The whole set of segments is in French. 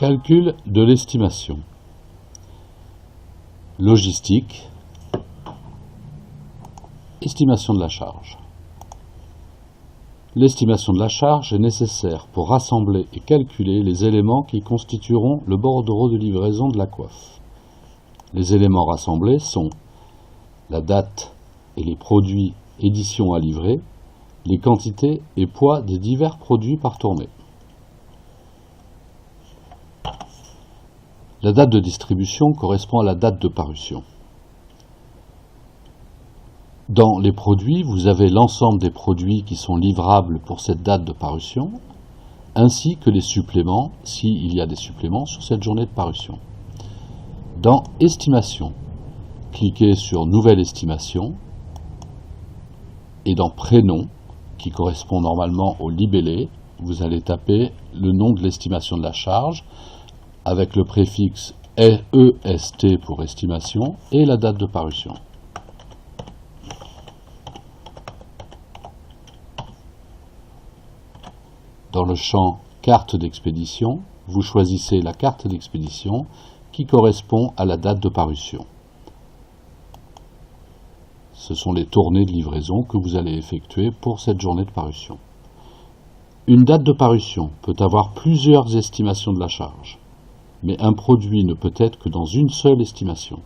Calcul de l'estimation. Logistique. Estimation de la charge. L'estimation de la charge est nécessaire pour rassembler et calculer les éléments qui constitueront le bordereau de livraison de la coiffe. Les éléments rassemblés sont la date et les produits édition à livrer, les quantités et poids des divers produits par tournée. La date de distribution correspond à la date de parution. Dans les produits, vous avez l'ensemble des produits qui sont livrables pour cette date de parution, ainsi que les suppléments, s'il y a des suppléments sur cette journée de parution. Dans Estimation, cliquez sur Nouvelle estimation, et dans Prénom, qui correspond normalement au libellé, vous allez taper le nom de l'estimation de la charge, avec le préfixe EST pour estimation et la date de parution. Dans le champ Carte d'expédition, vous choisissez la carte d'expédition qui correspond à la date de parution. Ce sont les tournées de livraison que vous allez effectuer pour cette journée de parution. Une date de parution peut avoir plusieurs estimations de la charge, mais un produit ne peut être que dans une seule estimation.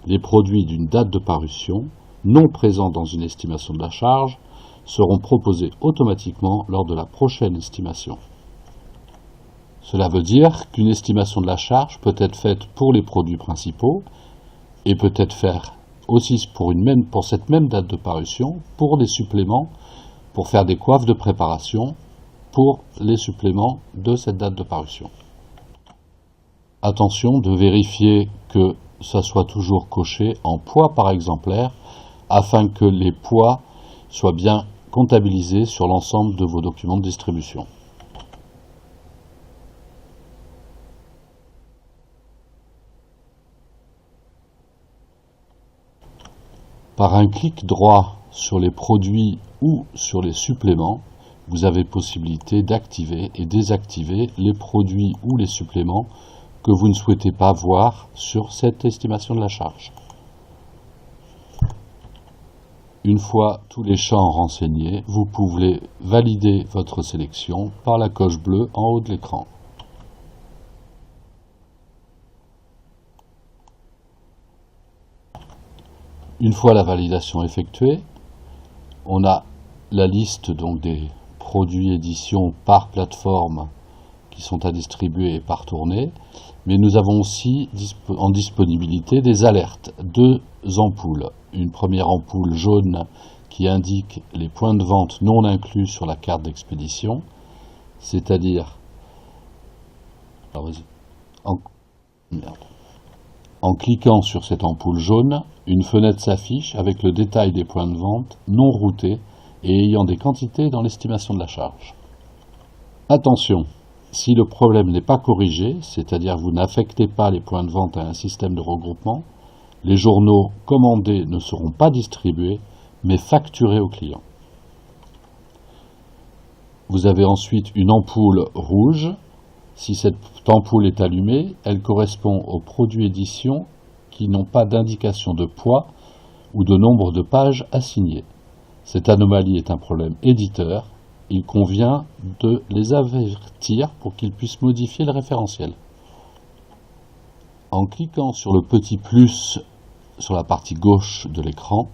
Les produits d'une date de parution, non présents dans une estimation de la charge, seront proposés automatiquement lors de la prochaine estimation. Cela veut dire qu'une estimation de la charge peut être faite pour les produits principaux et peut être faite aussi pour cette même date de parution, pour des suppléments, pour faire des coiffes de préparation, pour les suppléments de cette date de parution. Attention de vérifier que ça soit toujours coché en poids par exemplaire afin que les poids soient bien comptabilisés sur l'ensemble de vos documents de distribution. Par un clic droit sur les produits ou sur les suppléments, vous avez possibilité d'activer et désactiver les produits ou les suppléments que vous ne souhaitez pas voir sur cette estimation de la charge. Une fois tous les champs renseignés, vous pouvez valider votre sélection par la coche bleue en haut de l'écran. Une fois la validation effectuée, on a la liste donc des produits édition par plateforme qui sont à distribuer et par tournée, mais nous avons aussi en disponibilité des alertes, 2 ampoules. Une première ampoule jaune qui indique les points de vente non inclus sur la carte d'expédition, c'est-à-dire en cliquant sur cette ampoule jaune, une fenêtre s'affiche avec le détail des points de vente non routés et ayant des quantités dans l'estimation de la charge. Attention, si le problème n'est pas corrigé, c'est-à-dire vous n'affectez pas les points de vente à un système de regroupement, les journaux commandés ne seront pas distribués, mais facturés au client. Vous avez ensuite une ampoule rouge. Si cette ampoule est allumée, elle correspond aux produits édition qui n'ont pas d'indication de poids ou de nombre de pages assignées. Cette anomalie est un problème éditeur. Il convient de les avertir pour qu'ils puissent modifier le référentiel. En cliquant sur le petit plus sur la partie gauche de l'écran,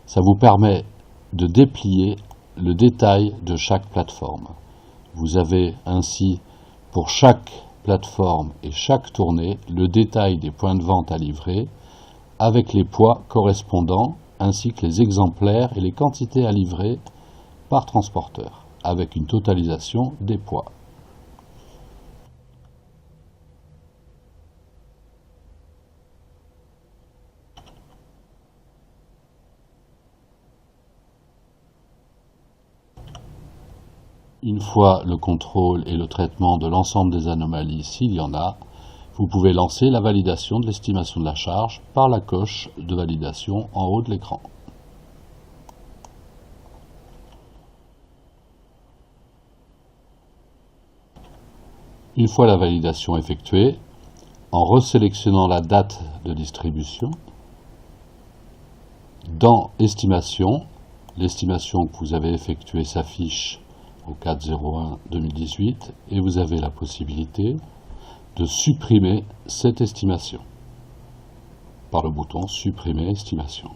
ça vous permet de déplier le détail de chaque plateforme. Vous avez ainsi pour chaque plateforme et chaque tournée le détail des points de vente à livrer avec les poids correspondants ainsi que les exemplaires et les quantités à livrer par transporteur avec une totalisation des poids. Une fois le contrôle et le traitement de l'ensemble des anomalies, s'il y en a, vous pouvez lancer la validation de l'estimation de la charge par la coche de validation en haut de l'écran. Une fois la validation effectuée, en resélectionnant la date de distribution, dans Estimation, l'estimation que vous avez effectuée s'affiche au 4/01/2018 et vous avez la possibilité de supprimer cette estimation par le bouton Supprimer estimation,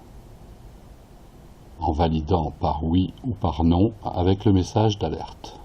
en validant par oui ou par non avec le message d'alerte.